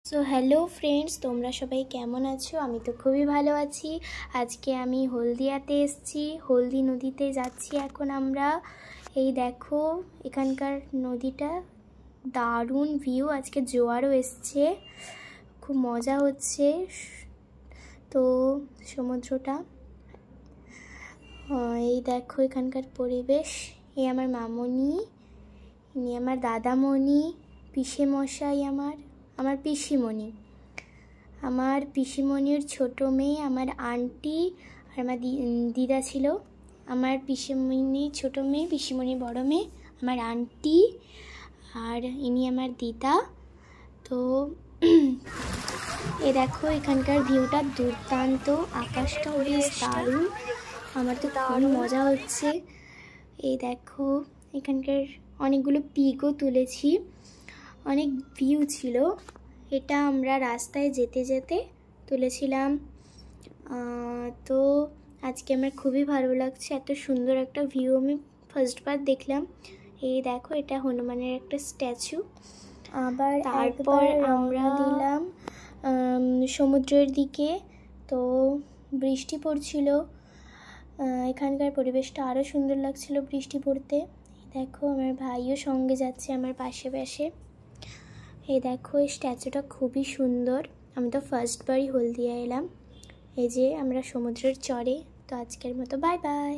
So hello friends, তোমরা সবাই কেমন আছো? আমি তো খুবই ভালো আছি। আজকে আমি হলদিয়াতে এসেছি, হলদি নদীতে যাচ্ছি এখন আমরা। এই দেখো এখানকার নদীটা, দারুণ ভিউ। আজকে জোয়ারও এসছে, খুব মজা হচ্ছে। তো সমুদ্রটা, এই দেখো এখানকার পরিবেশ। এই আমার মামনি, ইনি আমার দাদামণি, পিসে মশাই, আমার পিসিমণি, আমার পিসিমণির ছোটো মেয়ে, আমার আন্টি আর আমার দিদা ছিল। আমার পিসিমণি ছোটো মেয়ে, পিসিমণি বড় মেয়ে, আমার আন্টি আর ইনি আমার দিদা। তো এ দেখো এখানকার ভিউটা দুর্দান্ত, আকাশটাও বেশ দারুণ। আমার তো খুব মজা হচ্ছে। এই দেখো এখানকার অনেকগুলো পিকও তুলেছি, অনেক ভিউ ছিল। এটা আমরা রাস্তায় যেতে যেতে তুলেছিলাম। তো আজকে আমার খুবই ভালো লাগছে, এত সুন্দর একটা ভিউ আমি ফার্স্টবার দেখলাম। এই দেখো এটা হনুমানের একটা স্ট্যাচু। আবার তারপর আমরা দিলাম সমুদ্রের দিকে। তো বৃষ্টি পড়ছিল, এখানকার পরিবেশটা আরও সুন্দর লাগছিল বৃষ্টি পড়তে। দেখো আমার ভাইও সঙ্গে যাচ্ছে আমার পাশে পাশে। এই দেখো এই স্ট্যাচুটা খুবই সুন্দর। আমি তো ফার্স্টবারই হলদিয়া এলাম। এই যে আমরা সমুদ্রের চরে। তো আজকের মতো বাই বাই।